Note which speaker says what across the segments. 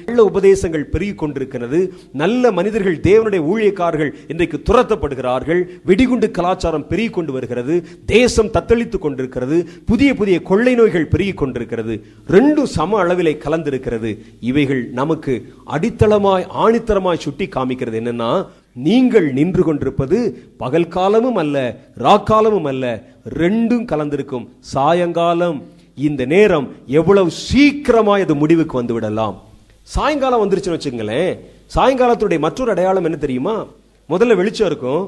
Speaker 1: நல்ல உபதேசங்கள் பெருகிக் கொண்டிருக்கிறது. நல்ல மனிதர்கள், தேவனுடைய ஊழியக்காரர்கள் இன்றைக்கு துரத்தப்படுகிறார்கள். வெடிகுண்டு கலாச்சாரம் பெருகிக் கொண்டு வருகிறது. தேசம் தத்தளித்துக் கொண்டிருக்கிறது. புதிய புதிய கொள்ளை நோய்கள் பெருகிக் கொண்டிருக்கிறது. ரெண்டும் சம அளவிலே கலந்திருக்கிறது. இவைகள் நமக்கு அடித்தளமாய் ஆணித்தரமாய் சுட்டி காமிக்கிறது என்னன்னா, நீங்கள் நின்று கொண்டிருப்பது பகல் காலமும் அல்ல, ராக்காலமும் அல்ல, ரெண்டும் கலந்திருக்கும் சாயங்காலம். இந்த நேரம் எவ்வளவு சீக்கிரமாய் அது முடிவுக்கு வந்து விடலாம். சாயங்காலம் வந்துருச்சுன்னு வச்சுங்களேன். சாயங்காலத்துடைய மற்றொரு அடையாளம் என்ன தெரியுமா? முதல்ல வெளிச்சம் இருக்கும்,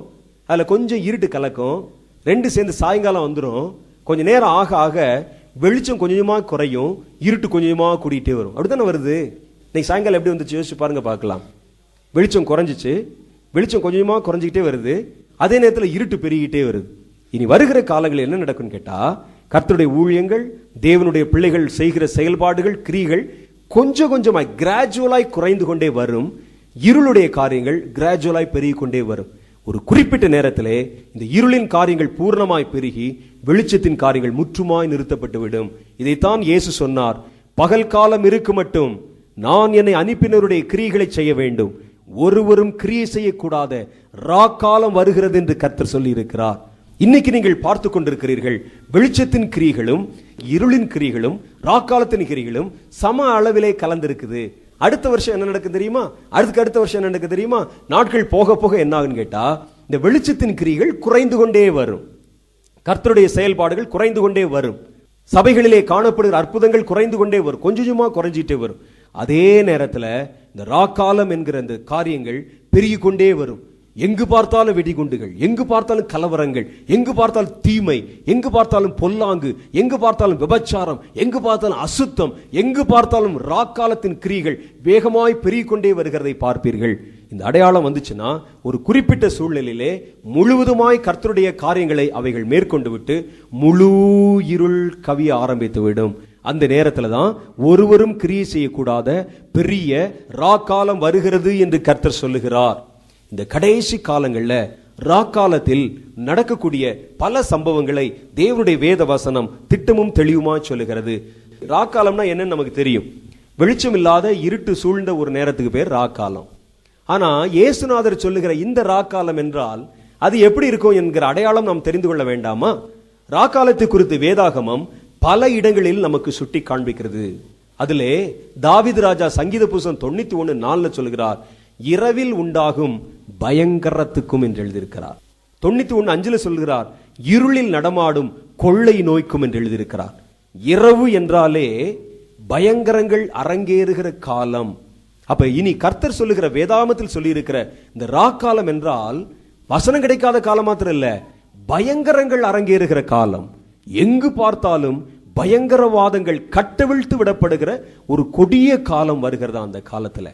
Speaker 1: அதுல கொஞ்சம் இருட்டு கலக்கும், ரெண்டு சேர்ந்து சாயங்காலம் வந்துடும். கொஞ்ச நேரம் ஆக ஆக வெளிச்சம் கொஞ்சமா குறையும், இருட்டு கொஞ்சமா கூடிட்டே வரும். அப்படித்தானே வருது. இன்னைக்கு சாயங்காலம் எப்படி வந்துச்சு யோசிச்சு பாருங்க, பார்க்கலாம். வெளிச்சம் குறைஞ்சிச்சு, வெளிச்சம் கொஞ்சமா குறைஞ்சிக்கிட்டே வருது, அதே நேரத்தில் இருட்டு பெருகிட்டே வருது. இனி வருகிற காலங்களில் என்ன நடக்கும்னு கேட்டா, கர்த்தருடைய ஊழியங்கள், தேவனுடைய பிள்ளைகள் செய்கிற செயல்பாடுகள், கிரியைகள் கொஞ்சம் கொஞ்சமாய் கிராஜுவலாய் குறைந்து கொண்டே வரும். இருளுடைய காரியங்கள் கிராஜுவலாய் பெருகிக் கொண்டே வரும். ஒரு குறிப்பிட்ட நேரத்திலே இந்த இருளின் காரியங்கள் பூர்ணமாய் பெருகி வெளிச்சத்தின் காரியங்கள் முற்றுமாய் நிறுத்தப்பட்டு விடும். இதைத்தான் இயேசு சொன்னார், பகல் காலம் இருக்கு மட்டும் நான் என்னை அனுப்பினருடைய கிரியைகளை செய்ய வேண்டும், ஒருவரும் கிரியை செய்யக்கூடாத ராக்காலம் வருகிறது என்று கர்த்தர் சொல்லி இருக்கிறார். இன்னைக்கு நீங்கள் பார்த்து கொண்டிருக்கிறீர்கள், வெளிச்சத்தின் கிரிகளும் இருளின் கிரிகளும் ராக்காலத்தின் கிரிகளும் சம அளவிலே கலந்திருக்குது. அடுத்த வருஷம் என்ன நடக்கும் தெரியுமா? அடுத்த வருஷம் என்ன நடக்கும் தெரியுமா? நாட்கள் போக போக என்ன ஆகுன்னு கேட்டா, இந்த வெளிச்சத்தின் கிரிகள் குறைந்து கொண்டே வரும், கர்த்தருடைய செயல்பாடுகள் குறைந்து கொண்டே வரும், சபைகளிலே காணப்படுகிற அற்புதங்கள் குறைந்து கொண்டே வரும், கொஞ்சமா குறைஞ்சிட்டே வரும். அதே நேரத்தில் இந்த ராக்காலம் என்கிற அந்த காரியங்கள் பெருகிக் கொண்டே வரும். எங்கு பார்த்தாலும் வெடிகுண்டுகள், எங்கு பார்த்தாலும் கலவரங்கள், எங்கு பார்த்தாலும் தீமை, எங்கு பார்த்தாலும் பொல்லாங்கு, எங்கு பார்த்தாலும் விபச்சாரம், எங்கு பார்த்தாலும் அசுத்தம், எங்கு பார்த்தாலும் ராக்காலத்தின் கிரியைகள் வேகமாய் பெருகிக் கொண்டே வருகிறதை பார்ப்பீர்கள். இந்த அடையாளம் வந்துச்சுன்னா ஒரு குறிப்பிட்ட சூழ்நிலையிலே முழுவதுமாய் கர்த்தருடைய காரியங்களை அவைகள் மேற்கொண்டு விட்டு முழு இருள் கவிய ஆரம்பித்து விடும். அந்த நேரத்தில் தான் ஒருவரும் கிரியை செய்யக்கூடாத பெரிய ராக்காலம் வருகிறது என்று கர்த்தர் சொல்லுகிறார். இந்த கடைசி காலங்களில் ராக்காலத்தில் நடக்கக்கூடிய பல சம்பவங்களை தேவனுடைய வேத வசனம் திட்டமும் தெளிவுமா சொல்லுகிறது. ராக்காலம்னா என்னன்னு நமக்கு தெரியும். வெளிச்சம் இல்லாத இருட்டு சூழ்ந்த ஒரு நேரத்துக்கு பேர் ராக்காலம். ஆனா இயேசுநாதர் சொல்லுகிற இந்த ராக்காலம் என்றால் அது எப்படி இருக்கும் என்கிற அடையாளம் நாம் தெரிந்து கொள்ள வேண்டாமா? ராக்காலத்தை குறித்து வேதாகமம் பல இடங்களில் நமக்கு சுட்டி காண்பிக்கிறது. அதிலே தாவீது ராஜா சங்கீத புஸ்தகம் 91:4 சொல்கிறார், இரவில் உண்டாகும் பயங்கரத்துக்கும் என்று எழுதியிருக்கிறார். 91:5 சொல்கிறார், இருளில் நடமாடும் கொள்ளை நோய்க்கும் என்று எழுதியிருக்கிறார். இரவு என்றாலே பயங்கரங்கள் அரங்கேறுகிற காலம். அப்ப இனி கர்த்தர் சொல்லுகிற வேதாமத்தில் சொல்லி இருக்கிற இந்த ராக்காலம் என்றால் வசனம் கிடைக்காத காலம் மாத்திரம் இல்ல, பயங்கரங்கள் அரங்கேறுகிற காலம். எங்கு பார்த்தாலும் பயங்கரவாதங்கள் கட்டவிழ்த்து விடப்படுகிற ஒரு கொடிய காலம் வருகிறதா. அந்த காலத்துல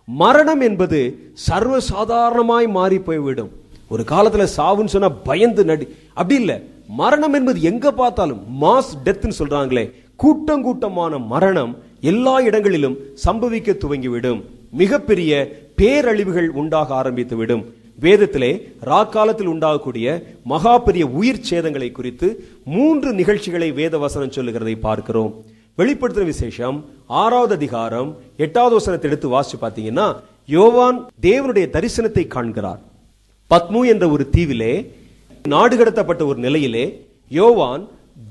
Speaker 1: மரணம் என்பது சர்வசாதாரணமாய் மாறி போய்விடும். ஒரு காலத்துல சாவுன்னு சொன்னா பயந்து நடி, அப்படி இல்ல. மரணம் என்பது எங்க பார்த்தாலும் மாஸ் டெத்னு சொல்றாங்களே, கூட்டம் கூட்டமான மரணம் எல்லா இடங்களிலும் சம்பவிக்க துவங்கிவிடும். மிகப்பெரிய பேரழிவுகள் உண்டாக ஆரம்பித்து விடும். வேதத்திலே ராக்காலத்தில் உண்டாகக்கூடிய மகா பெரிய உயிர் சேதங்களை குறித்து 3 நிகழ்ச்சிகளை வேத வசனம் சொல்லுகிறதை பார்க்கிறோம். வெளிப்படுத்தின விசேஷம் 6வது அதிகாரம் 8வது வசனத்தை எடுத்து வாசிச்சு பார்த்தீங்கன்னா, யோவான் தேவனுடைய தரிசனத்தை காண்கிறார். பத்மு என்ற ஒரு தீவிலே நாடு கடத்தப்பட்ட ஒரு நிலையிலே யோவான்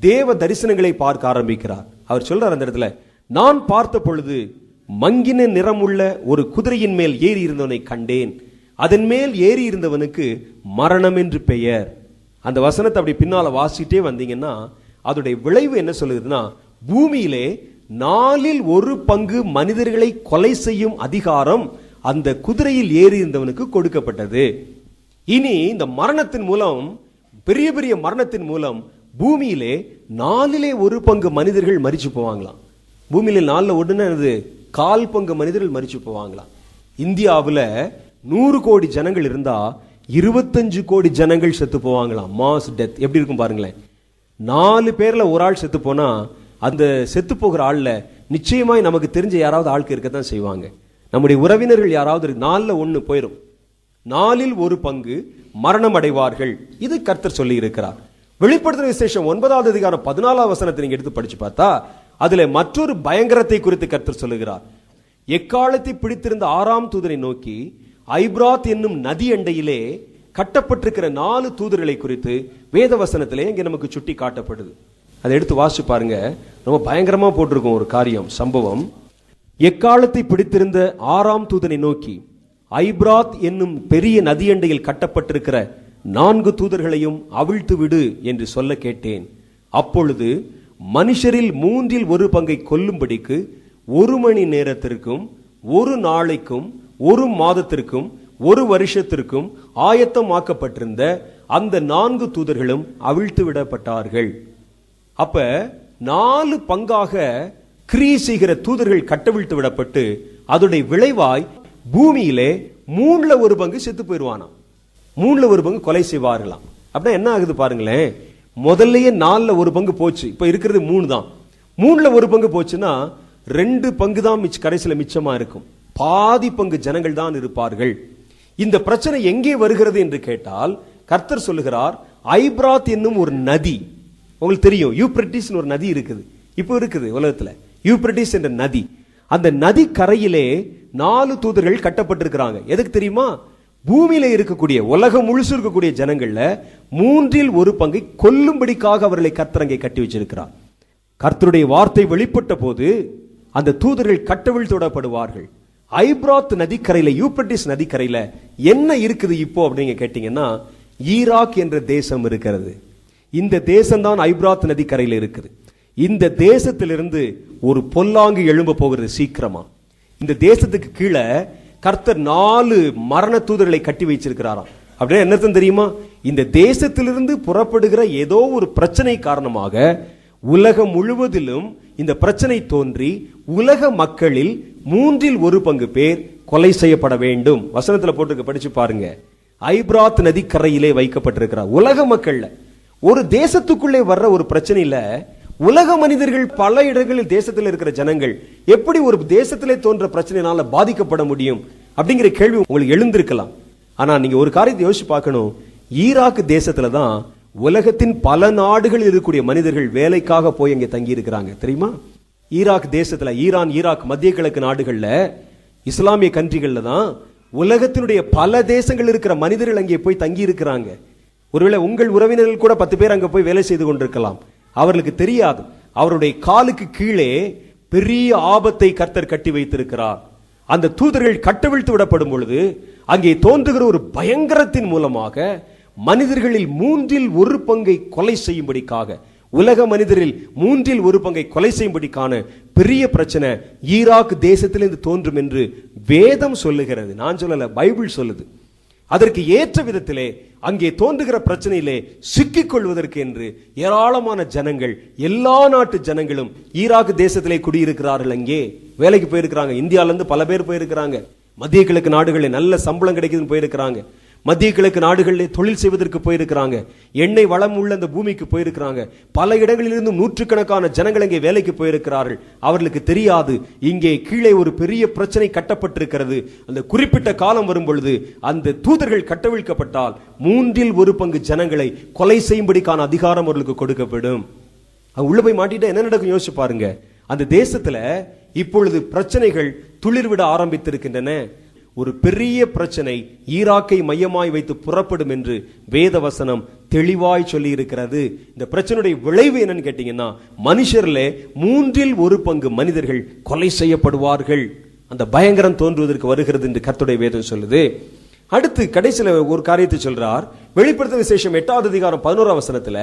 Speaker 1: தேவ தரிசனங்களை பார்க்க ஆரம்பிக்கிறார். அவர் சொல்றார் அந்த இடத்துல, நான் பார்த்த பொழுது மங்கின நிறமுள்ள ஒரு குதிரையின் மேல் ஏறி இருந்தவனை கண்டேன், அதன் மேல் ஏறி இருந்தவனுக்கு மரணம் என்று பெயர். அந்த வசனத்தை அப்படி பின்னால வாசிட்டே வந்தீங்கன்னா அதோடைய விளைவு என்ன சொல்லுதுன்னா, பூமியிலே 1/4 மனிதர்களை கொலை செய்யும் அதிகாரம் அந்த குதிரையில் ஏறி இருந்தவனுக்கு கொடுக்கப்பட்டது. இனி இந்த மரணத்தின் மூலம், பெரிய பெரிய மரணத்தின் மூலம் பூமியிலே 1/4 மனிதர்கள் மரிச்சு போவாங்களாம். பூமியில 4 1 1/4 மனிதர்கள் மரிச்சு போவாங்களாம். இந்தியாவில் 100 கோடி ஜனங்கள் இருந்தா 25 கோடி ஜனங்கள் செத்து போவாங்களாம். Mass death. எப்படி இருக்கும் பாருங்களேன். 4 பேர்ல ஒரு ஆள் செத்து போனா அந்த செத்து போகிற ஆள்ல நிச்சயமாய் நமக்கு தெரிஞ்ச யாராவது ஆளுக்கு இருக்கத்தான் செய்வாங்க. நம்முடைய உறவினர்கள் யாராவது 4ல் 1 போயிடும். 4ல் 1 மரணம் அடைவார்கள். இது கர்த்தர் சொல்லி இருக்கிறார். வெளிப்படுத்தின விசேஷம் 9வது அதிகாரம் 14வது வசனத்தை நீங்க எடுத்து படிச்சு பார்த்தா அதுல மற்றொரு பயங்கரத்தை குறித்து கர்த்தர் சொல்லுகிறார். எக்காலத்தை பிடித்திருந்த 6ஆம் தூதனை நோக்கி ஐப்ராத் என்னும் நதி அண்டையிலே கட்டப்பட்டிருக்கிற 4 தூதர்களை குறித்து வேத வசனத்திலே இங்க நமக்கு சுட்டி காட்டப்படுது. அதை எடுத்து வாசிச்சு பாருங்க. ரொம்ப பயங்கரமா போட்டிருக்கும் ஒரு காரியம், சம்பவம். எக்காலத்தை பிடித்திருந்த 6ஆம் தூதனை நோக்கி ஐப்ராத் என்னும் பெரிய நதியண்டையில் கட்டப்பட்டிருக்கிற 4 தூதர்களையும் அவிழ்த்து விடு என்று சொல்ல கேட்டேன். அப்பொழுது மனுஷரில் 1/3 பங்கை கொல்லும்படிக்கு 1 மணி நேரத்திற்கும் 1 நாளைக்கும் 1 மாதத்திற்கும் 1 வருஷத்திற்கும் ஆயத்தமாக்கப்பட்டிருந்த அந்த 4 தூதர்களும் அவிழ்த்து விடப்பட்டார்கள். அப்ப 4 பங்காக கிரியை செய்கிற தூதர்கள் கட்டவிழ்த்து விடப்பட்டு அதோடைய விளைவாய் பூமியிலே 1/3 பங்கு செத்து போயிருவானாம். 1/3 பங்கு கொலை செய்வார்களாம். அப்படின்னா என்ன ஆகுது பாருங்களேன். முதல்லயே 4/1 பங்கு போச்சு. இப்ப இருக்கிறது 3 தான். 1/3 பங்கு போச்சுன்னா 2 பங்கு தான் கடைசியில மிச்சமா இருக்கும். பாதி பங்கு ஜனங்கள் தான் இருப்பார்கள். இந்த பிரச்சனை எங்கே வருகிறது என்று கேட்டால் கர்த்தர் சொல்லுகிறார், ஐப்ராத் என்னும் ஒரு நதி, உங்களுக்கு தெரியும் யூப்ரட்டிஸ் ஒரு நதி இருக்குது, இப்போ இருக்குது உலகத்துல யூப்ரட்டிஸ் என்ற நதி. அந்த நதி கரையிலே 4 தூதர்கள் கட்டப்பட்டிருக்கிறாங்க. எதுக்கு தெரியுமா? பூமியில இருக்கக்கூடிய உலகம் முழுசு இருக்கக்கூடிய ஜனங்கள்ல 1/3 பங்கை கொல்லும்படிக்காக அவர்களை கர்த்தர் அங்கே கட்டி வச்சிருக்கிறார். கர்த்தருடைய வார்த்தை வெளிப்பட்ட போது அந்த தூதர்கள் கட்டவிழ்த்துவிடப்படுவார்கள். ஐப்ராத் நதிக்கரையில, யூப்ரட்டிஸ் நதிக்கரையில என்ன இருக்குது இப்போ அப்படிங்க கேட்டீங்கன்னா, ஈராக் என்ற தேசம் இருக்கிறது. இந்த தேசம் தான் ஐப்ராத் நதிக்கரையில இருக்குது. இந்த தேசத்திலிருந்து ஒரு பொல்லாங்கு எழும்ப போகிறது சீக்கிரமா. இந்த தேசத்துக்கு கீழே கர்த்தர் 4 மரண தூதர்களை கட்டி வச்சிருக்கிறாராம். அப்படின்னா என்ன தெரியுமா? இந்த தேசத்திலிருந்து புறப்படுகிற ஏதோ ஒரு பிரச்சனை காரணமாக உலகம் முழுவதிலும் இந்த பிரச்சனை தோன்றி உலக மக்களில் 1/3 பங்கு பேர் கொலை செய்யப்பட வேண்டும். வசனத்துல போட்டு படிச்சு பாருங்க. ஐப்ராத் நதிக்கரையிலே வைக்கப்பட்டிருக்கிறார். உலக மக்கள்ல ஒரு தேசத்துக்குள்ளே வர்ற ஒரு பிரச்சனையில உலக மனிதர்கள் பல இடங்களில் தேசத்தில் இருக்கிற ஜனங்கள் எப்படி ஒரு தேசத்திலே தோன்ற பிரச்சனையினால பாதிக்கப்பட முடியும் அப்படிங்கிற கேள்வி உங்களுக்கு எழுந்திருக்கலாம். ஆனா நீங்க ஒரு காரியத்தை யோசிச்சு பார்க்கணும். ஈராக் தேசத்துல தான் உலகத்தின் பல நாடுகளில் இருக்கக்கூடிய மனிதர்கள் வேலைக்காக போய் அங்கே தங்கி இருக்கிறாங்க. தெரியுமா? ஈராக் தேசத்துல, ஈரான், ஈராக், மத்திய கிழக்கு நாடுகள்ல, இஸ்லாமிய கண்ட்ரிகள்ல தான் உலகத்தினுடைய பல தேசங்கள் இருக்கிற மனிதர்கள் அங்கே போய் தங்கி இருக்கிறாங்க. ஒருவேளை உங்கள் உறவினர்கள் கூட 10 பேர் அங்க போய் வேலை செய்து கொண்டிருக்கலாம். அவர்களுக்கு தெரியாது, அவருடைய காலுக்கு கீழே பெரிய ஆபத்தை கர்த்தர் கட்டி வைத்திருக்கிறார். அந்த தூதர்கள் கட்டவிழ்த்து விடப்படும் பொழுது அங்கே தோன்றுகிற ஒரு பயங்கரத்தின் மூலமாக மனிதர்களில் 1/3 பங்கை கொலை செய்யும்படிக்காக, உலக மனிதரில் 1/3 பங்கை கொலை செய்யும்படிக்கான பெரிய பிரச்சனை ஈராக் தேசத்திலிருந்து தோன்றும் என்று வேதம் சொல்லுகிறது. நான் சொல்லல, பைபிள் சொல்லுது. அதற்கு ஏற்ற விதத்திலே அங்கே தோன்றுகிற பிரச்சனையிலே சிக்கிக் கொள்வதற்கு என்று ஏராளமான ஜனங்கள், எல்லா நாட்டு ஜனங்களும் ஈராக் தேசத்திலே குடியிருக்கிறார்கள். அங்கே வேலைக்கு போயிருக்கிறாங்க. இந்தியால இருந்து பல பேர் போயிருக்கிறாங்க. மத்திய கிழக்கு நாடுகளில் நல்ல சம்பளம் கிடைக்குதுன்னு போயிருக்கிறாங்க. மத்திய கிழக்கு நாடுகளில் தொழில் செய்வதற்கு போயிருக்கிறாங்க. எண்ணெய் வளம் உள்ள அந்த பூமிக்கு போயிருக்கிறாங்க. பல இடங்களிலிருந்து 100கணக்கான ஜனங்கள் அங்கே வேலைக்கு போயிருக்கிறார்கள். அவர்களுக்கு தெரியாது, இங்கே கீழே ஒரு பெரிய பிரச்சனை கட்டப்பட்டிருக்கிறது. அந்த குறிப்பிட்ட காலம் வரும் பொழுது அந்த தூதர்கள் கட்டவிழ்க்கப்பட்டால் 1/3 பங்கு ஜனங்களை கொலை செய்யும்படிக்கான அதிகாரம் அவர்களுக்கு கொடுக்கப்படும். உள்ள போய் மாட்டிட்டா என்ன நடக்கும் யோசிச்சு பாருங்க. அந்த தேசத்துல இப்பொழுது பிரச்சனைகள் துளிர்விட ஆரம்பித்திருக்கின்றன. ஒரு பெரிய பிரச்சனை ஈராக்கை மையமாய் வைத்து புறப்படும் என்று வேத வசனம் தெளிவாய் சொல்லி இருக்கிறது. இந்த பிரச்சனையுடைய விளைவு என்னன்னு கேட்டீங்கன்னா, மனுஷர்ல 1/3 பங்கு மனிதர்கள் கொலை செய்யப்படுவார்கள். அந்த பயங்கரம் தோன்றுவதற்கு வருகிறது என்று கர்த்தருடைய வேதம் சொல்லுது. அடுத்து கடைசியில ஒரு காரியத்தை சொல்றார். வெளிப்படுத்தின விசேஷம் 8வது அதிகாரம் 11வது வசனத்துல